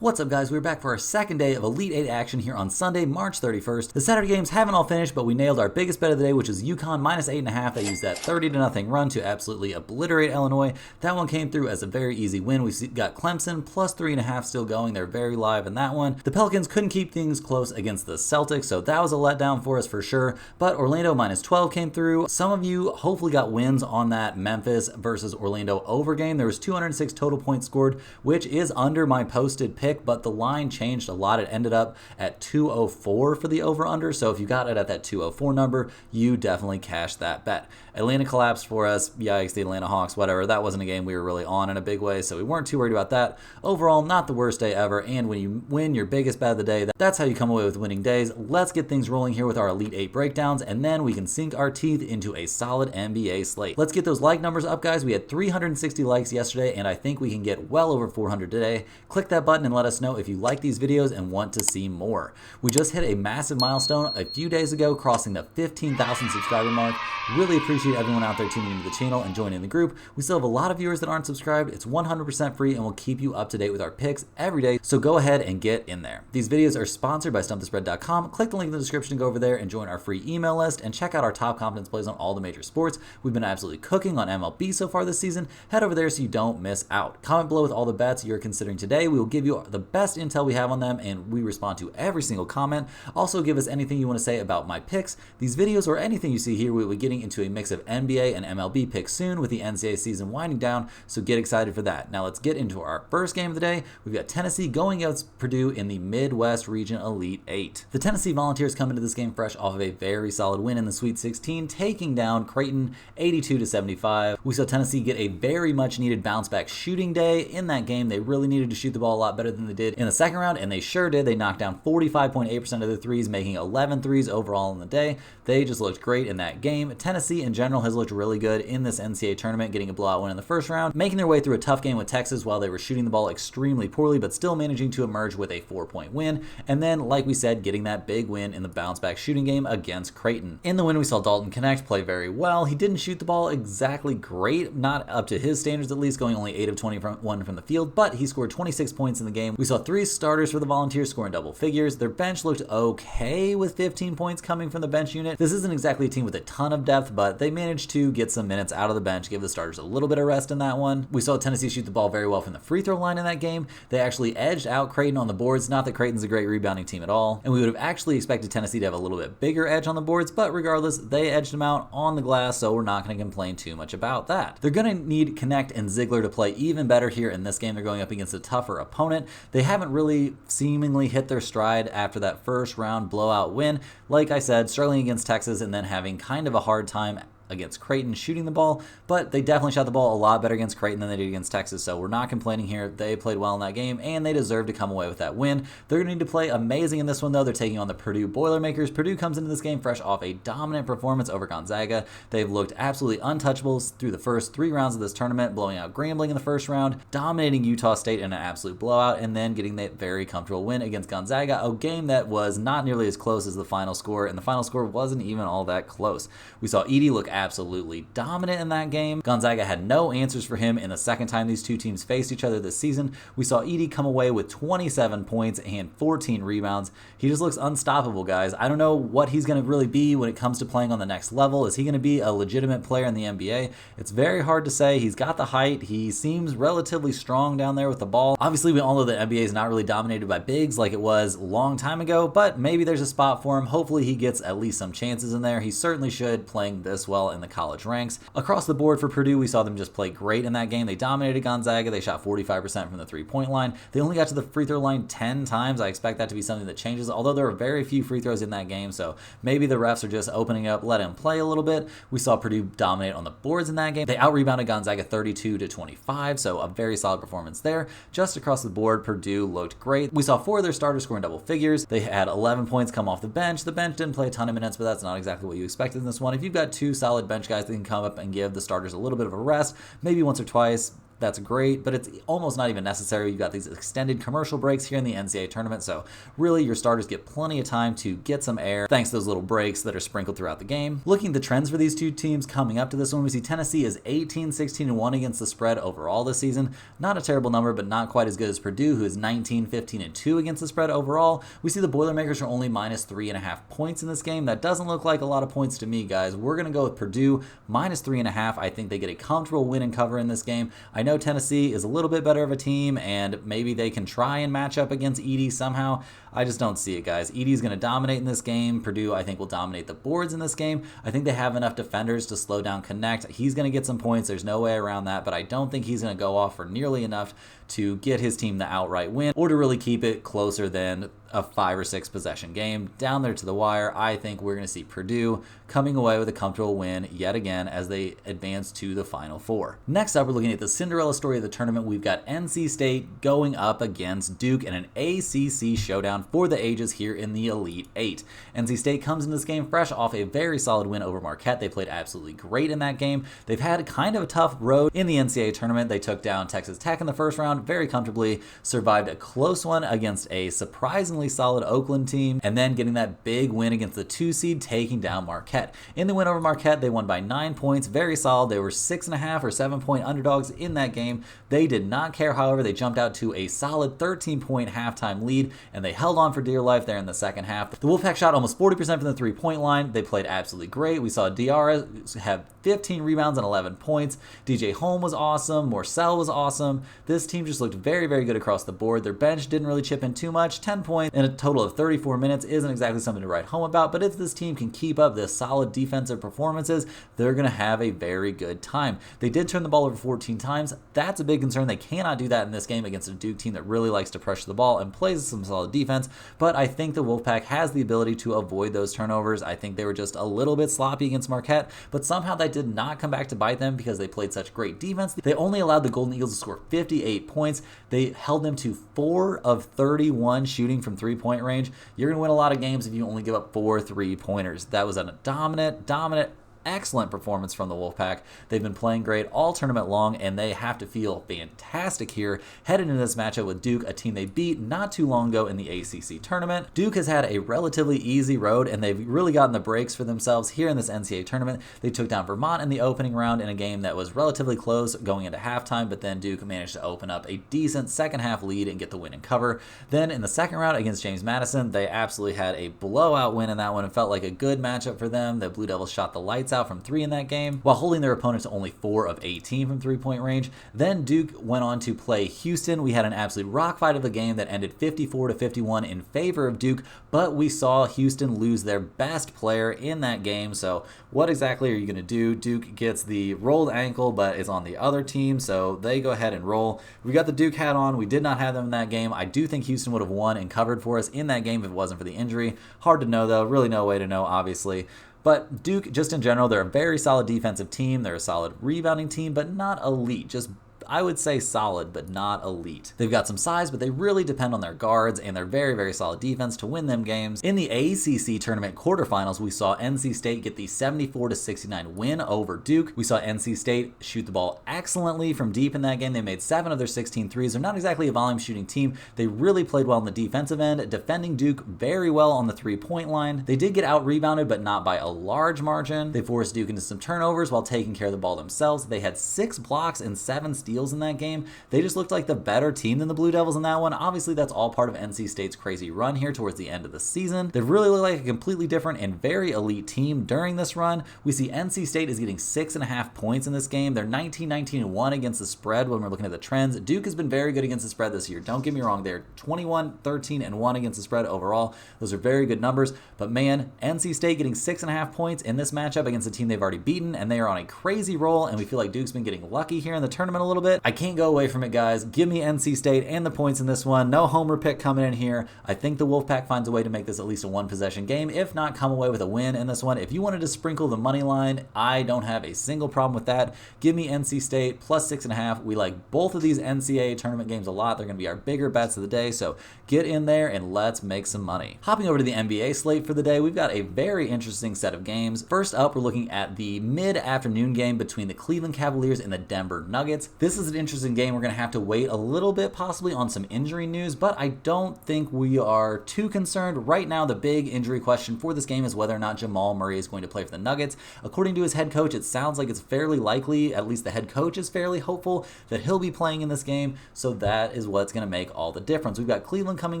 What's up, guys? We're back for our second day of Elite 8 action here on Sunday, March 31st. The Saturday games haven't all finished, but we nailed our biggest bet of the day, which is UConn minus 8.5. They used that 30-0 run to absolutely obliterate Illinois. That one came through as a very easy win. We've got Clemson plus 3.5 still going. They're very live in that one. The Pelicans couldn't keep things close against the Celtics, so that was a letdown for us for sure. But Orlando minus 12 came through. Some of you hopefully got wins on that Memphis versus Orlando over game. There was 206 total points scored, which is under my posted pick, but the line changed a lot. It ended up at 204 for the over-under, so if you got it at that 204 number, you definitely cashed that bet. Atlanta collapsed for us. Yikes, the Atlanta Hawks, whatever. That wasn't a game we were really on in a big way, so we weren't too worried about that. Overall, not the worst day ever, and when you win your biggest bet of the day, that's how you come away with winning days. Let's get things rolling here with our Elite 8 breakdowns, and then we can sink our teeth into a solid NBA slate. Let's get those like numbers up, guys. We had 360 likes yesterday, and I think we can get well over 400 today. Click that button and let us know if you like these videos and want to see more. We just hit a massive milestone a few days ago, crossing the 15,000 subscriber mark. Really appreciate everyone out there tuning into the channel and joining the group. We still have a lot of viewers that aren't subscribed. It's 100% free and we'll keep you up to date with our picks every day, so go ahead and get in there. These videos are sponsored by StumpTheSpread.com. Click the link in the description to go over there and join our free email list and check out our top confidence plays on all the major sports. We've been absolutely cooking on MLB so far this season. Head over there so you don't miss out. Comment below with all the bets you're considering today. We will give you the best intel we have on them, and we respond to every single comment. Also, give us anything you want to say about my picks, these videos, or anything you see here. We'll be getting into a mix of NBA and MLB picks soon with the NCAA season winding down, so get excited for that. Now let's get into our first game of the day. We've got Tennessee going against Purdue in the Midwest Region Elite 8. The Tennessee Volunteers come into this game fresh off of a very solid win in the Sweet 16, taking down Creighton 82-75. We saw Tennessee get a very much needed bounce back shooting day in that game. They really needed to shoot the ball a lot better than they did in the second round, and they sure did. They knocked down 45.8% of their threes, making 11 threes overall in the day. They just looked great in that game. Tennessee in general has looked really good in this NCAA tournament, getting a blowout win in the first round, making their way through a tough game with Texas while they were shooting the ball extremely poorly, but still managing to emerge with a 4-point win. And then, like we said, getting that big win in the bounce back shooting game against Creighton. In the win, we saw Dalton Knecht play very well. He didn't shoot the ball exactly great, not up to his standards at least, going only 8 of 21 from the field, but he scored 26 points in the game. We saw 3 starters for the Volunteers scoring double figures. Their bench looked okay with 15 points coming from the bench unit. This isn't exactly a team with a ton of depth, but they managed to get some minutes out of the bench, give the starters a little bit of rest in that one. We saw Tennessee shoot the ball very well from the free throw line in that game. They actually edged out Creighton on the boards. Not that Creighton's a great rebounding team at all, and we would have actually expected Tennessee to have a little bit bigger edge on the boards, but regardless, they edged them out on the glass, so we're not going to complain too much about that. They're going to need Knecht and Ziegler to play even better here in this game. They're going up against a tougher opponent. They haven't really seemingly hit their stride after that first round blowout win. Like I said, struggling against Texas and then having kind of a hard time against Creighton shooting the ball, but they definitely shot the ball a lot better against Creighton than they did against Texas, so we're not complaining here. They played well in that game, and they deserve to come away with that win. They're going to need to play amazing in this one, though. They're taking on the Purdue Boilermakers. Purdue comes into this game fresh off a dominant performance over Gonzaga. They've looked absolutely untouchables through the first 3 rounds of this tournament, blowing out Grambling in the first round, dominating Utah State in an absolute blowout, and then getting that very comfortable win against Gonzaga, a game that was not nearly as close as the final score, and the final score wasn't even all that close. We saw Edey look absolutely dominant in that game. Gonzaga had no answers for him in the second time these two teams faced each other this season. We saw Edey come away with 27 points and 14 rebounds. He just looks unstoppable, guys. I don't know what he's going to really be when it comes to playing on the next level. Is he going to be a legitimate player in the NBA? It's very hard to say. He's got the height. He seems relatively strong down there with the ball. Obviously, we all know that NBA is not really dominated by bigs like it was a long time ago, but maybe there's a spot for him. Hopefully, he gets at least some chances in there. He certainly should, playing this well in the college ranks. Across the board for Purdue, we saw them just play great in that game. They dominated Gonzaga. They shot 45% from the three-point line. They only got to the free throw line 10 times. I expect that to be something that changes, although there were very few free throws in that game, so maybe the refs are just opening up, let him play a little bit. We saw Purdue dominate on the boards in that game. They out-rebounded Gonzaga 32-25, so a very solid performance there. Just across the board, Purdue looked great. We saw 4 of their starters scoring double figures. They had 11 points come off the bench. The bench didn't play a ton of minutes, but that's not exactly what you expected in this one. If you've got 2 solid bench guys that can come up and give the starters a little bit of a rest, maybe once or twice, That's great, but it's almost not even necessary. You've got these extended commercial breaks here in the NCAA tournament, so really your starters get plenty of time to get some air thanks to those little breaks that are sprinkled throughout the game. Looking at the trends for these two teams coming up to this one, we see Tennessee is 18-16-1 against the spread overall this season. Not a terrible number, but not quite as good as Purdue, who is 19-15-2 against the spread overall. We see the Boilermakers are only minus 3.5 points in this game. That doesn't look like a lot of points to me, guys. We're going to go with Purdue minus 3.5. I think they get a comfortable win and cover in this game. I know Tennessee is a little bit better of a team, and maybe they can try and match up against Edey somehow. I just don't see it, guys. Edey's going to dominate in this game. Purdue, I think, will dominate the boards in this game. I think they have enough defenders to slow down Connect. He's going to get some points. There's no way around that, but I don't think he's going to go off for nearly enough to get his team the outright win or to really keep it closer than a 5 or 6 possession game. Down there to the wire, I think we're going to see Purdue coming away with a comfortable win yet again as they advance to the Final Four. Next up, we're looking at the Cinderella story of the tournament. We've got NC State going up against Duke in an ACC showdown for the ages here in the Elite Eight. NC State comes into this game fresh off a very solid win over Marquette. They played absolutely great in that game. They've had kind of a tough road in the NCAA tournament. They took down Texas Tech in the first round very comfortably, survived a close one against a surprisingly solid Oakland team, and then getting that big win against the 2 seed, taking down Marquette. In the win over Marquette, they won by 9 points, very solid. They were 6.5 or 7-point underdogs in that game. They did not care, however. They jumped out to a solid 13-point halftime lead, and they held on for dear life there in the second half. The Wolfpack shot almost 40% from the 3-point line. They played absolutely great. We saw Diarra have 15 rebounds and 11 points. DJ Holm was awesome. Morcell was awesome. This team just looked very, very good across the board. Their bench didn't really chip in too much. 10 points in a total of 34 minutes isn't exactly something to write home about, but if this team can keep up this solid defensive performances, they're going to have a very good time. They did turn the ball over 14 times. That's a big concern. They cannot do that in this game against a Duke team that really likes to pressure the ball and plays some solid defense, but I think the Wolfpack has the ability to avoid those turnovers. I think they were just a little bit sloppy against Marquette, but somehow that did not come back to bite them because they played such great defense. They only allowed the Golden Eagles to score 58 points. They held them to 4 of 31 shooting from 3-point range. You're going to win a lot of games if you only give up 4 3-pointers. That was a dominant, excellent performance from the Wolfpack. They've been playing great all tournament long, and they have to feel fantastic here headed into this matchup with Duke, a team they beat not too long ago in the ACC tournament. Duke has had a relatively easy road, and they've really gotten the breaks for themselves here in this NCAA tournament. They took down Vermont in the opening round in a game that was relatively close going into halftime, but then Duke managed to open up a decent second half lead and get the win and cover. Then in the second round against James Madison, they absolutely had a blowout win in that one. It felt like a good matchup for them. The Blue Devils shot the lights out from 3 in that game, while holding their opponents to only 4 of 18 from 3-point range. Then Duke went on to play Houston. We had an absolute rock fight of the game that ended 54-51 in favor of Duke, but we saw Houston lose their best player in that game. So what exactly are you going to do? Duke gets the rolled ankle, but it's on the other team, so they go ahead and roll. We got the Duke hat on. We did not have them in that game. I do think Houston would have won and covered for us in that game if it wasn't for the injury. Hard to know, though. Really no way to know, obviously. But Duke, just in general, they're a very solid defensive team. They're a solid rebounding team, but not elite. Just I would say solid, but not elite. They've got some size, but they really depend on their guards and their very, very solid defense to win them games. In the ACC tournament quarterfinals, we saw NC State get the 74-69 win over Duke. We saw NC State shoot the ball excellently from deep in that game. They made 7 of their 16 threes. They're not exactly a volume shooting team. They really played well on the defensive end, defending Duke very well on the 3-point line. They did get out-rebounded, but not by a large margin. They forced Duke into some turnovers while taking care of the ball themselves. They had 6 blocks and 7 steals in that game. They just looked like the better team than the Blue Devils in that one. Obviously, that's all part of NC State's crazy run here towards the end of the season. They really look like a completely different and very elite team during this run. We see NC State is getting 6.5 points in this game. They're 19-19-1 against the spread when we're looking at the trends. Duke has been very good against the spread this year. Don't get me wrong. They're 21-13-1 against the spread overall. Those are very good numbers. But man, NC State getting 6.5 points in this matchup against a team they've already beaten, and they are on a crazy roll, and we feel like Duke's been getting lucky here in the tournament a little bit. I can't go away from it, guys. Give me NC State and the points in this one. No homer pick coming in here. I think the Wolfpack finds a way to make this at least a 1-possession game. If not, come away with a win in this one. If you wanted to sprinkle the money line, I don't have a single problem with that. Give me NC State plus 6.5. We like both of these NCAA tournament games a lot. They're going to be our bigger bets of the day, so get in there and let's make some money. Hopping over to the NBA slate for the day, we've got a very interesting set of games. First up, we're looking at the mid-afternoon game between the Cleveland Cavaliers and the Denver Nuggets. This This is an interesting game. We're going to have to wait a little bit possibly on some injury news, but I don't think we are too concerned. Right now, the big injury question for this game is whether or not Jamal Murray is going to play for the Nuggets. According to his head coach, it sounds like it's fairly likely, at least the head coach is fairly hopeful, that he'll be playing in this game, so that is what's going to make all the difference. We've got Cleveland coming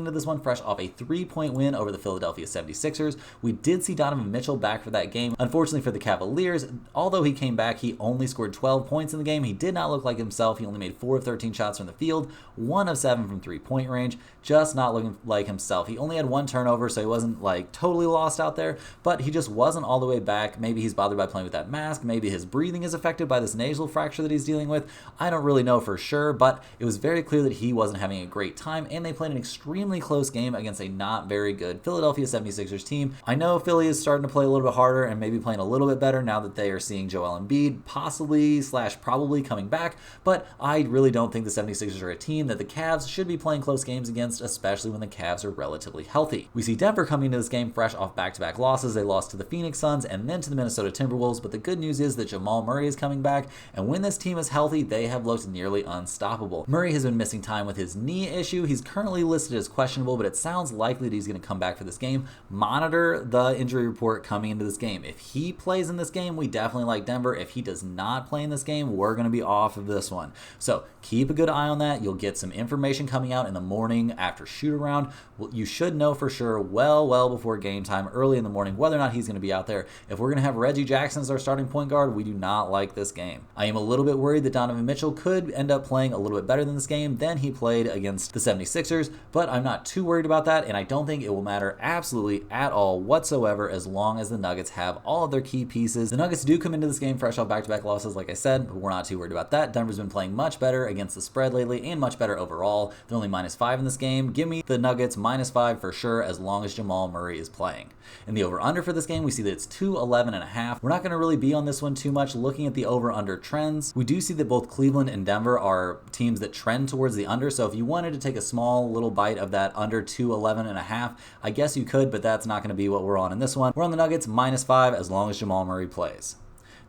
into this one fresh off a 3-point win over the Philadelphia 76ers. We did see Donovan Mitchell back for that game. Unfortunately for the Cavaliers, although he came back, he only scored 12 points in the game. He did not look like himself. He only made 4 of 13 shots from the field, 1 of 7 from 3-point range, just not looking like himself. He only had 1 turnover, so he wasn't like totally lost out there, but he just wasn't all the way back. Maybe he's bothered by playing with that mask. Maybe his breathing is affected by this nasal fracture that he's dealing with. I don't really know for sure, but it was very clear that he wasn't having a great time, and they played an extremely close game against a not very good Philadelphia 76ers team. I know Philly is starting to play a little bit harder and maybe playing a little bit better now that they are seeing Joel Embiid possibly / probably coming back, but I really don't think the 76ers are a team that the Cavs should be playing close games against, especially when the Cavs are relatively healthy. We see Denver coming into this game fresh off back-to-back losses. They lost to the Phoenix Suns and then to the Minnesota Timberwolves, but the good news is that Jamal Murray is coming back, and when this team is healthy, they have looked nearly unstoppable. Murray has been missing time with his knee issue. He's currently listed as questionable, but it sounds likely that he's going to come back for this game. Monitor the injury report coming into this game. If he plays in this game, we definitely like Denver. If he does not play in this game, we're going to be off of this one. So keep a good eye on that. You'll get some information coming out in the morning after shoot around. Well, you should know for sure well before game time, early in the morning, whether or not he's going to be out there. If we're going to have Reggie Jackson as our starting point guard, we do not like this game. I am a little bit worried that Donovan Mitchell could end up playing a little bit better than this game than he played against the 76ers, but I'm not too worried about that, and I don't think it will matter absolutely at all whatsoever as long as the Nuggets have all of their key pieces. The Nuggets do come into this game fresh off back-to-back losses, like I said, but we're not too worried about that. Denver's been playing much better against the spread lately and much better overall. They're only -5 in this game. Give me the Nuggets -5 for sure as long as Jamal Murray is playing. In the over-under for this game, we see that it's 211.5. We're not going to really be on this one too much. Looking at the over-under trends, we do see that both Cleveland and Denver are teams that trend towards the under, so if you wanted to take a small little bite of that under 211.5, I guess you could, but that's not going to be what we're on in this one. We're on the Nuggets -5 as long as Jamal Murray plays.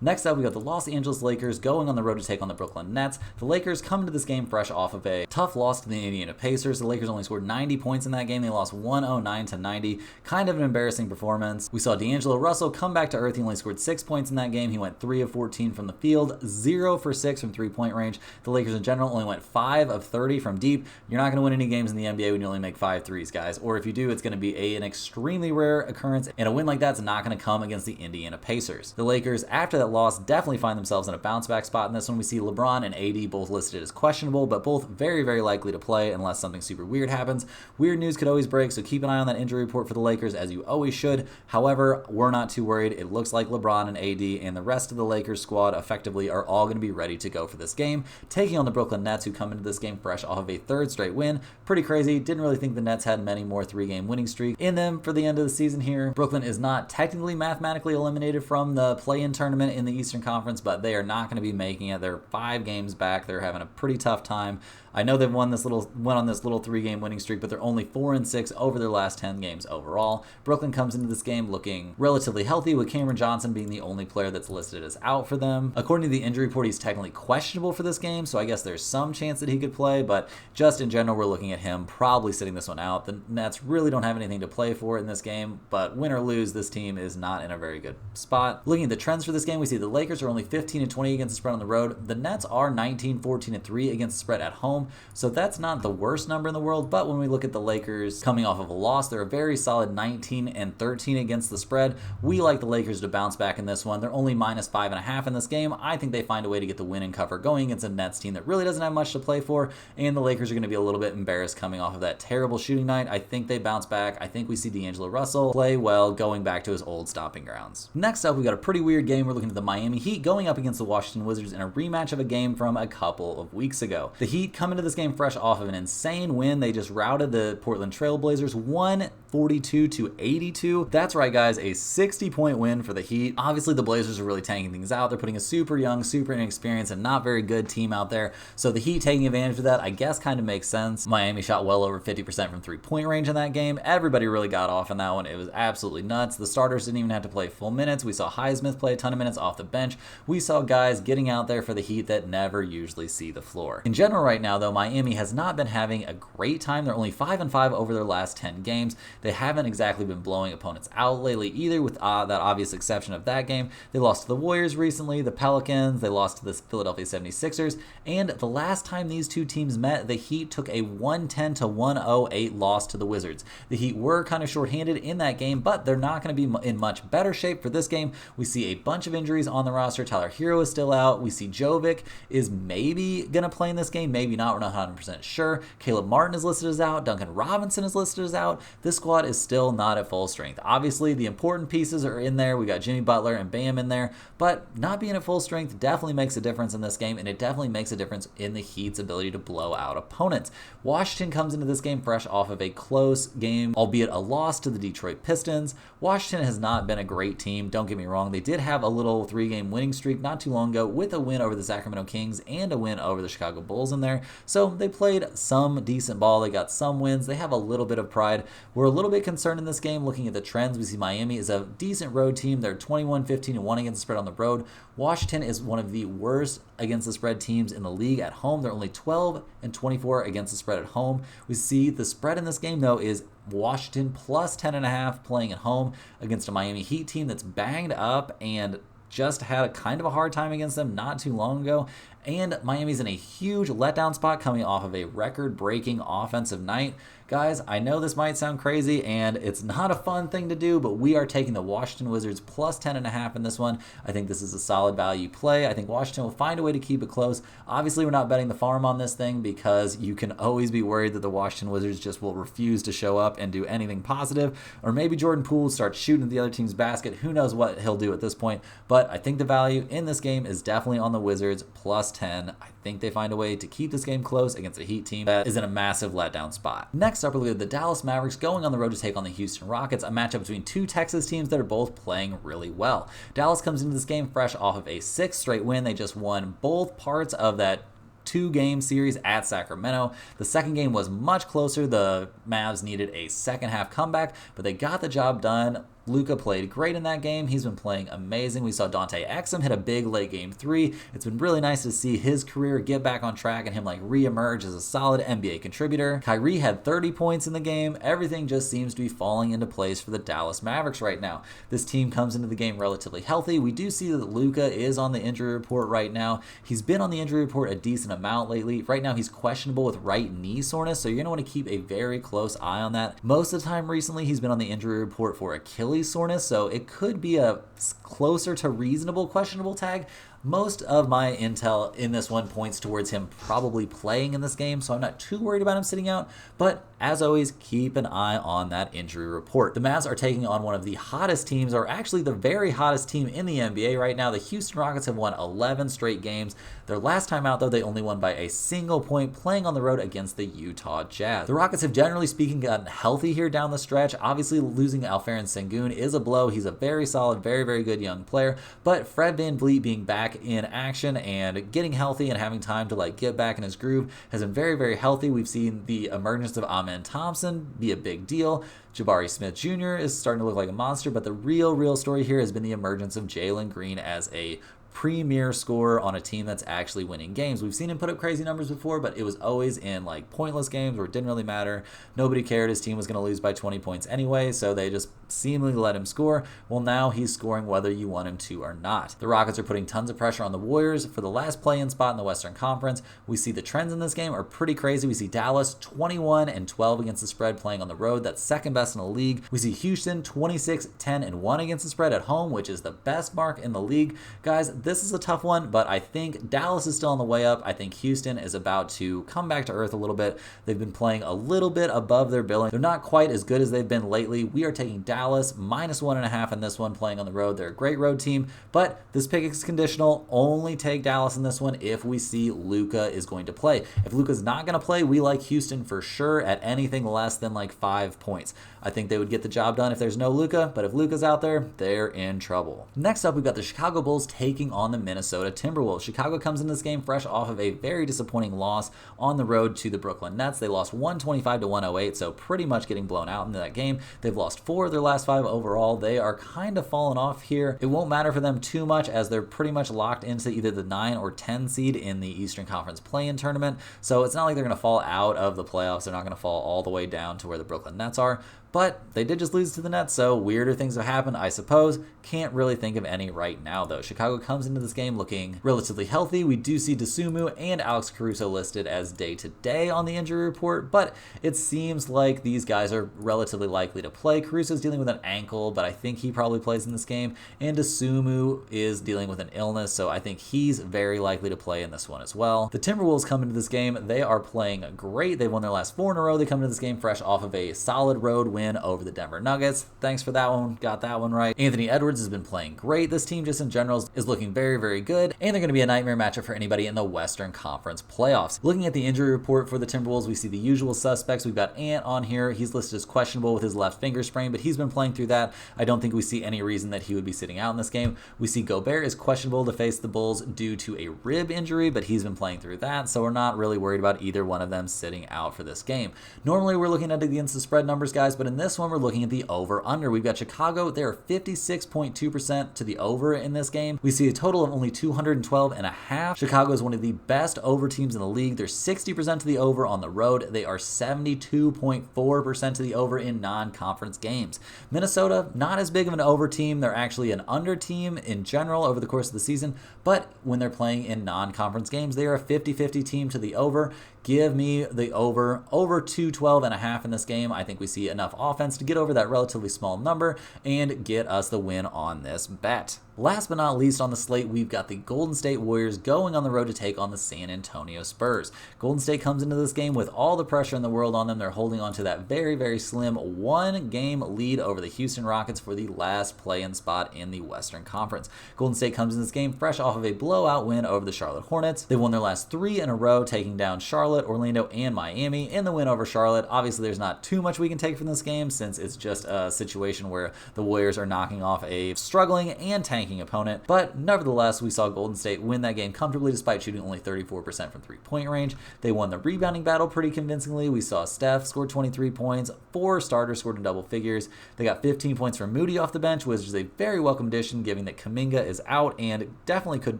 Next up, we got the Los Angeles Lakers going on the road to take on the Brooklyn Nets. The Lakers come to this game fresh off of a tough loss to the Indiana Pacers. The Lakers only scored 90 points in that game. They lost 109-90. Kind of an embarrassing performance. We saw D'Angelo Russell come back to earth. He only scored 6 points in that game. He went 3 of 14 from the field, 0 for 6 from 3-point range. The Lakers in general only went 5 of 30 from deep. You're not going to win any games in the NBA when you only make 5 threes, guys. Or if you do, it's going to be an extremely rare occurrence, and a win like that's not going to come against the Indiana Pacers. The Lakers, after that loss, definitely find themselves in a bounce back spot in this one. We see LeBron and AD both listed as questionable, but both very likely to play unless something super weird happens. Weird news could always break, so keep an eye on that injury report for the Lakers, as you always should. However, we're not too worried. It looks like LeBron and AD and the rest of the Lakers squad effectively are all going to be ready to go for this game, taking on the Brooklyn Nets, who come into this game fresh off of a 3rd straight win. Pretty crazy. Didn't really think the Nets had many more 3-game winning streak in them for the end of the season here. Brooklyn is not technically mathematically eliminated from the play-in tournament in the Eastern Conference, but they are not going to be making it. They're 5 games back. They're having a pretty tough time. I know they've went on this little 3-game winning streak, but they're only 4-6 over their last 10 games overall. Brooklyn comes into this game looking relatively healthy, with Cameron Johnson being the only player that's listed as out for them. According to the injury report, he's technically questionable for this game, so I guess there's some chance that he could play, but just in general, we're looking at him probably sitting this one out. The Nets really don't have anything to play for in this game, but win or lose, this team is not in a very good spot. Looking at the trends for this game, we see the Lakers are only 15-20 against the spread on the road. The Nets are 19-14-3 against the spread at home, so that's not the worst number in the world, but when we look at the Lakers coming off of a loss, they're a very solid 19-13 against the spread. We like the Lakers to bounce back in this one. They're only -5.5 in this game. I think they find a way to get the win and cover going against a Nets team that really doesn't have much to play for, and the Lakers are going to be a little bit embarrassed coming off of that terrible shooting night. I think they bounce back. I think we see D'Angelo Russell play well, going back to his old stomping grounds. Next up, we got a pretty weird game. We're looking at the Miami Heat going up against the Washington Wizards in a rematch of a game from a couple of weeks ago. The Heat come into this game fresh off of an insane win. They just routed the Portland Trail Blazers 142-82. That's right, guys, a 60-point win for the Heat. Obviously, the Blazers are really tanking things out. They're putting a super young, super inexperienced, and not very good team out there. So the Heat taking advantage of that, I guess, kind of makes sense. Miami shot well over 50% from 3-point range in that game. Everybody really got off in that one. It was absolutely nuts. The starters didn't even have to play full minutes. We saw Highsmith play a ton of minutes. off the bench. We saw guys getting out there for the Heat that never usually see the floor. In general right now, though, Miami has not been having a great time. They're only 5-5 over their last 10 games. They haven't exactly been blowing opponents out lately either, with that obvious exception of that game. They lost to the Warriors recently, the Pelicans, they lost to the Philadelphia 76ers, and the last time these two teams met, the Heat took a 110-108 loss to the Wizards. The Heat were kind of shorthanded in that game, but they're not going to be in much better shape for this game. We see a bunch of injuries on the roster. Tyler Hero is still out. We see Jovic is maybe going to play in this game, maybe not. We're not 100% sure. Caleb Martin is listed as out. Duncan Robinson is listed as out. This squad is still not at full strength. Obviously, the important pieces are in there. We got Jimmy Butler and Bam in there, but not being at full strength definitely makes a difference in this game, and it definitely makes a difference in the Heat's ability to blow out opponents. Washington comes into this game fresh off of a close game, albeit a loss to the Detroit Pistons. Washington has not been a great team, don't get me wrong. They did have a little 3-game winning streak not too long ago with a win over the Sacramento Kings and a win over the Chicago Bulls in there, so they played some decent ball. They got some wins. They have a little bit of pride. We're a little bit concerned in this game looking at the trends. We see Miami is a decent road team. They're 21-15-1 against the spread on the road. Washington is one of the worst against the spread teams in the league at home. They're only 12-24 against the spread at home. We see the spread in this game, though, is Washington plus 10.5 playing at home against a Miami Heat team that's banged up and just had a kind of a hard time against them not too long ago. And Miami's in a huge letdown spot coming off of a record-breaking offensive night. Guys, I know this might sound crazy, and it's not a fun thing to do, but we are taking the Washington Wizards plus 10.5 in this one. I think this is a solid value play. I think Washington will find a way to keep it close. Obviously, we're not betting the farm on this thing because you can always be worried that the Washington Wizards just will refuse to show up and do anything positive, or maybe Jordan Poole starts shooting at the other team's basket. Who knows what he'll do at this point, but I think the value in this game is definitely on the Wizards plus 10. I think they find a way to keep this game close against a Heat team that is in a massive letdown spot. Next up, we're looking at the Dallas Mavericks going on the road to take on the Houston Rockets, a matchup between two Texas teams that are both playing really well. Dallas comes into this game fresh off of a 6th straight win. They just won both parts of that 2-game series at Sacramento. The second game was much closer. The Mavs needed a second half comeback, but they got the job done. Luka played great in that game. He's been playing amazing. We saw Dante Exum hit a big late game 3. It's been really nice to see his career get back on track and him reemerge as a solid NBA contributor. Kyrie had 30 points in the game. Everything just seems to be falling into place for the Dallas Mavericks right now. This team comes into the game relatively healthy. We do see that Luka is on the injury report right now. He's been on the injury report a decent amount lately. Right now he's questionable with right knee soreness, so you're going to want to keep a very close eye on that. Most of the time recently he's been on the injury report for Achilles soreness, so it could be a closer to reasonable questionable tag. Most of my intel in this one points towards him probably playing in this game, so I'm not too worried about him sitting out, but as always, keep an eye on that injury report. The Mavs are taking on one of the hottest teams, or actually the very hottest team in the NBA right now. The Houston Rockets have won 11 straight games. Their last time out, though, they only won by a single point, playing on the road against the Utah Jazz. The Rockets have, generally speaking, gotten healthy here down the stretch. Obviously, losing Alperen Sengun is a blow. He's a very solid, very, very good young player, but Fred VanVleet being back in action and getting healthy and having time to get back in his groove has been very, very healthy. We've seen the emergence of Amen Thompson be a big deal. Jabari Smith Jr. is starting to look like a monster, but the real story here has been the emergence of Jalen Green as a premier scorer on a team that's actually winning games. We've seen him put up crazy numbers before, but it was always in pointless games where it didn't really matter. Nobody cared. His team was going to lose by 20 points anyway, so they just seemingly let him score. Well, now he's scoring whether you want him to or not. The Rockets are putting tons of pressure on the Warriors for the last play-in spot in the Western Conference. We see the trends in this game are pretty crazy. We see Dallas 21-12 against the spread playing on the road. That's second best in the league. We see Houston 26-10-1 against the spread at home, which is the best mark in the league. Guys, this is a tough one, but I think Dallas is still on the way up. I think Houston is about to come back to earth a little bit. They've been playing a little bit above their billing. They're not quite as good as they've been lately. We are taking Dallas -1.5 in this one playing on the road. They're a great road team, but this pick is conditional. Only take Dallas in this one if we see Luka is going to play. If Luka's not going to play, we like Houston for sure at anything less than 5 points. I think they would get the job done if there's no Luka, but if Luka's out there, they're in trouble. Next up, we've got the Chicago Bulls taking taking on the Minnesota Timberwolves. Chicago comes into this game fresh off of a very disappointing loss on the road to the Brooklyn Nets. They lost 125 to 108, so pretty much getting blown out into that game. They've lost 4 of their last 5 overall. They are kind of falling off here. It won't matter for them too much as they're pretty much locked into either the 9 or 10 seed in the Eastern Conference play-in tournament. So it's not like they're going to fall out of the playoffs. They're not going to fall all the way down to where the Brooklyn Nets are. But they did just lose to the Nets, so weirder things have happened, I suppose. Can't really think of any right now, though. Chicago comes into this game looking relatively healthy. We do see DeSumo and Alex Caruso listed as day-to-day on the injury report, but it seems like these guys are relatively likely to play. Caruso's dealing with an ankle, but I think he probably plays in this game, and DeSumo is dealing with an illness, so I think he's very likely to play in this one as well. The Timberwolves come into this game. They are playing great. They've won their last 4 in a row. They come into this game fresh off of a solid road win over the Denver Nuggets. Thanks for that one. Got that one right. Anthony Edwards has been playing great. This team just in general is looking very, very good, and they're going to be a nightmare matchup for anybody in the Western Conference playoffs. Looking at the injury report for the Timberwolves, we see the usual suspects. We've got Ant on here. He's listed as questionable with his left finger sprain, but he's been playing through that. I don't think we see any reason that he would be sitting out in this game. We see Gobert is questionable to face the Bulls due to a rib injury, but he's been playing through that, so we're not really worried about either one of them sitting out for this game. Normally, we're looking at against the spread numbers, guys, but in this one, we're looking at the over-under. We've got Chicago. They're 56.2% to the over in this game. We see a total of only 212.5. Chicago is one of the best over teams in the league. They're 60% to the over on the road. They are 72.4% to the over in non-conference games. Minnesota, not as big of an over team. They're actually an under team in general over the course of the season, but when they're playing in non-conference games, they are a 50-50 team to the over. Give me the over 212.5 in this game. I think we see enough offense to get over that relatively small number and get us the win on this bet. Last but not least on the slate, we've got the Golden State Warriors going on the road to take on the San Antonio Spurs. Golden State comes into this game with all the pressure in the world on them. They're holding on to that very, very slim 1-game lead over the Houston Rockets for the last play-in spot in the Western Conference. Golden State comes in this game fresh off of a blowout win over the Charlotte Hornets. They won their last 3 in a row, taking down Charlotte, Orlando, and Miami in the win over Charlotte. Obviously, there's not too much we can take from this game since it's just a situation where the Warriors are knocking off a struggling and tanking opponent, but nevertheless, we saw Golden State win that game comfortably despite shooting only 34% from three-point range. They won the rebounding battle pretty convincingly. We saw Steph scored 23 points, 4 starters scored in double figures. They got 15 points from Moody off the bench, which is a very welcome addition given that Kuminga is out and definitely could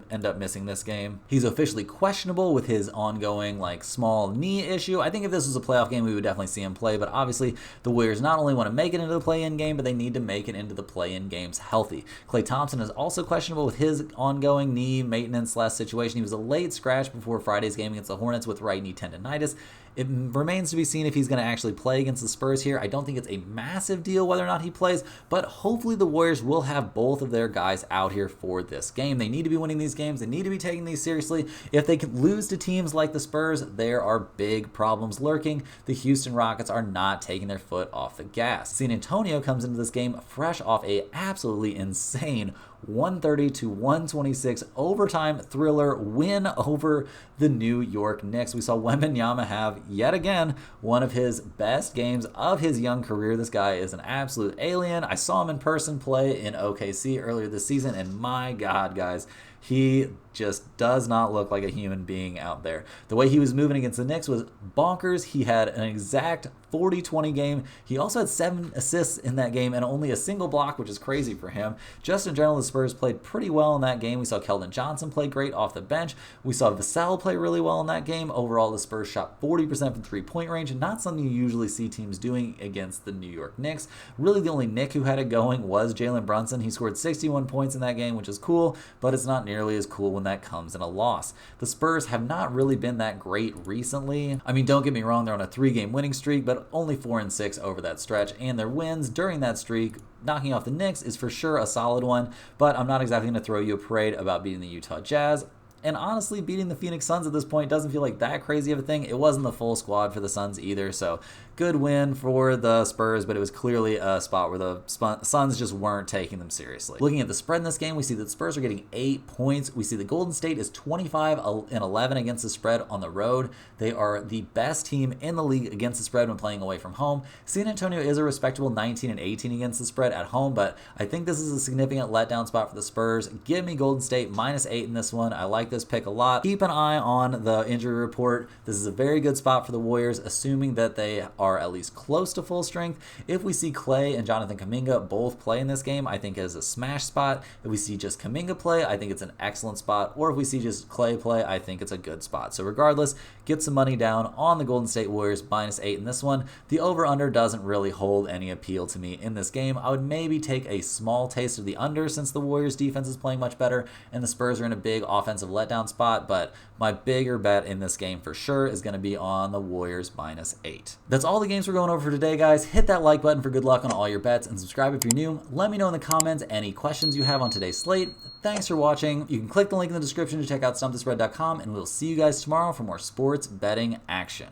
end up missing this game. He's officially questionable with his ongoing small knee issue. I think if this was a playoff game, we would definitely see him play, but obviously the Warriors not only want to make it into the play-in game, but they need to make it into the play-in games healthy. Klay Thompson is also questionable with his ongoing knee maintenance situation. He was a late scratch before Friday's game against the Hornets with right knee tendonitis. It remains to be seen if he's going to actually play against the Spurs here. I don't think it's a massive deal whether or not he plays, but hopefully the Warriors will have both of their guys out here for this game. They need to be winning these games. They need to be taking these seriously. If they can lose to teams like the Spurs, there are big problems lurking. The Houston Rockets are not taking their foot off the gas. San Antonio comes into this game fresh off a absolutely insane 130 to 126 overtime thriller win over the New York Knicks. We saw Wembanyama have yet again one of his best games of his young career. This guy is an absolute alien. I saw him in person play in OKC earlier this season, and my God, guys, he just does not look like a human being out there. The way he was moving against the Knicks was bonkers. He had an exact 40-20 game. He also had 7 assists in that game and only a single block, which is crazy for him. Just in general, the Spurs played pretty well in that game. We saw Keldon Johnson play great off the bench. We saw Vassell play really well in that game. Overall, the Spurs shot 40% from three-point range, not something you usually see teams doing against the New York Knicks. Really, the only Knick who had it going was Jalen Brunson. He scored 61 points in that game, which is cool, but it's not nearly as cool when that comes in a loss. The Spurs have not really been that great recently. I mean, don't get me wrong, they're on a 3-game winning streak, but only 4-6 over that stretch, and their wins during that streak, knocking off the Knicks, is for sure a solid one, but I'm not exactly going to throw you a parade about beating the Utah Jazz. And honestly, beating the Phoenix Suns at this point doesn't feel like that crazy of a thing. It wasn't the full squad for the Suns either, so good win for the Spurs, but it was clearly a spot where the Suns just weren't taking them seriously. Looking at the spread in this game, we see that the Spurs are getting 8 points. We see the Golden State is 25-11 against the spread on the road. They are the best team in the league against the spread when playing away from home. San Antonio is a respectable 19-18 against the spread at home, but I think this is a significant letdown spot for the Spurs. Give me Golden State -8 in this one. I like this pick a lot. Keep an eye on the injury report. This is a very good spot for the Warriors, assuming that they are at least close to full strength. If we see Clay and Jonathan Kuminga both play in this game, I think it is a smash spot. If we see just Kuminga play, I think it's an excellent spot. Or if we see just Clay play, I think it's a good spot. So regardless, get some money down on the Golden State Warriors -8 in this one. The over-under doesn't really hold any appeal to me in this game. I would maybe take a small taste of the under since the Warriors defense is playing much better and the Spurs are in a big offensive letdown spot, but my bigger bet in this game for sure is going to be on the Warriors -8. That's all the games we're going over for today, guys. Hit that like button for good luck on all your bets and subscribe if you're new. Let me know in the comments any questions you have on today's slate. Thanks for watching. You can click the link in the description to check out stumpthespread.com, and we'll see you guys tomorrow for more sports betting action.